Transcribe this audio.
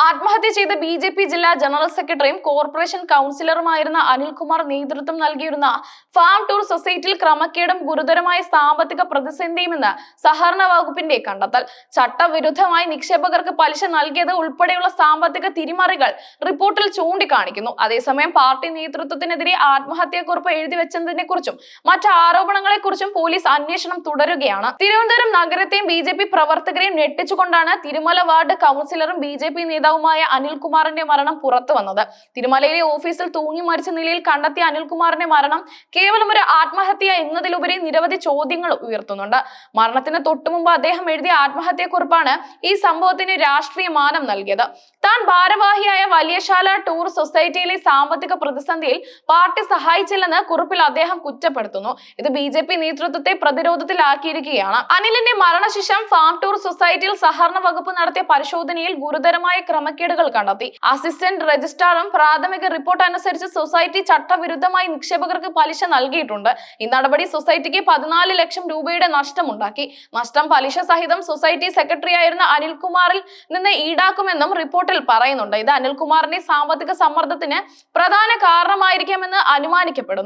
ആത്മഹത്യ ചെയ്ത ബി.ജെ.പി. ജില്ലാ ജനറൽ സെക്രട്ടറിയും കോർപ്പറേഷൻ കൗൺസിലറുമായിരുന്ന അനിൽകുമാർ നേതൃത്വം നൽകിയിരുന്ന ഫാം ടൂർ സൊസൈറ്റിയിൽ ക്രമക്കേടും ഗുരുതരമായ സാമ്പത്തിക പ്രതിസന്ധിയുമെന്ന് സഹകരണ വകുപ്പിന്റെ കണ്ടെത്തൽ. ചട്ടവിരുദ്ധമായി നിക്ഷേപകർക്ക് പലിശ നൽകിയത് ഉൾപ്പെടെയുള്ള സാമ്പത്തിക തിരിമറികൾ റിപ്പോർട്ടിൽ ചൂണ്ടിക്കാണിക്കുന്നു. അതേസമയം പാർട്ടി നേതൃത്വത്തിനെതിരെ ആത്മഹത്യാക്കുറിപ്പ് എഴുതിവെച്ചതിനെക്കുറിച്ചും മറ്റ് ആരോപണങ്ങളെക്കുറിച്ചും പോലീസ് അന്വേഷണം തുടരുകയാണ്. തിരുവനന്തപുരം നഗരത്തെയും ബി.ജെ.പി. പ്രവർത്തകരെയും ഞെട്ടിച്ചുകൊണ്ടാണ് തിരുമല വാർഡ് കൗൺസിലറും ബി.ജെ.പി. നേതാവുമായ അനിൽകുമാറിന്റെ മരണം പുറത്തു വന്നത്. തിരുമലയിലെ ഓഫീസിൽ തൂങ്ങി മരിച്ച നിലയിൽ കണ്ടെത്തിയ അനിൽകുമാറിന്റെ മരണം കേവലം ഒരു ആത്മഹത്യ എന്നതിലുപരി നിരവധി ചോദ്യങ്ങൾ ഉയർത്തുന്നുണ്ട്. മരണത്തിന് തൊട്ടുമുമ്പ് അദ്ദേഹം എഴുതിയ ആത്മഹത്യാക്കുറിപ്പാണ് ഈ സംഭവത്തിന് രാഷ്ട്രീയ മാനം നൽകിയത്. താൻ ഭാരവാഹിയായ വലിയശാല ടൂർ സൊസൈറ്റിയിലെ സാമ്പത്തിക പ്രതിസന്ധിയിൽ പാർട്ടി സഹായിച്ചില്ലെന്ന് കുറിപ്പിൽ അദ്ദേഹം കുറ്റപ്പെടുത്തുന്നു. ഇത് ബി.ജെ.പി. നേതൃത്വത്തെ പ്രതിരോധത്തിലാക്കിയിരിക്കുകയാണ്. അനിലിന്റെ മരണശേഷം ഫാം ടൂർ സൊസൈറ്റിയിൽ സഹകരണ വകുപ്പ് നടത്തിയ പരിശോധനയിൽ ഗുരുതരമായ ക്രമക്കേടുകൾ കണ്ടെത്തി. അസിസ്റ്റന്റ് രജിസ്ട്രാറും പ്രാഥമിക റിപ്പോർട്ട് അനുസരിച്ച് സൊസൈറ്റി ചട്ടവിരുദ്ധമായി നിക്ഷേപകർക്ക് പലിശ നൽകിയിട്ടുണ്ട്. ഈ നടപടി സൊസൈറ്റിക്ക് 14 ലക്ഷം രൂപയുടെ നഷ്ടമുണ്ടാക്കി. നഷ്ടം പലിശ സഹിതം സൊസൈറ്റി സെക്രട്ടറിയായിരുന്ന അനിൽകുമാറിൽ നിന്ന് ഈടാക്കുമെന്നും റിപ്പോർട്ടിൽ പറയുന്നുണ്ട്. ഇത് അനിൽകുമാറിന്റെ സാമ്പത്തിക സമ്മർദ്ദത്തിന് പ്രധാന കാരണമായിരിക്കാമെന്ന് അനുമാനിക്കപ്പെടുന്നു.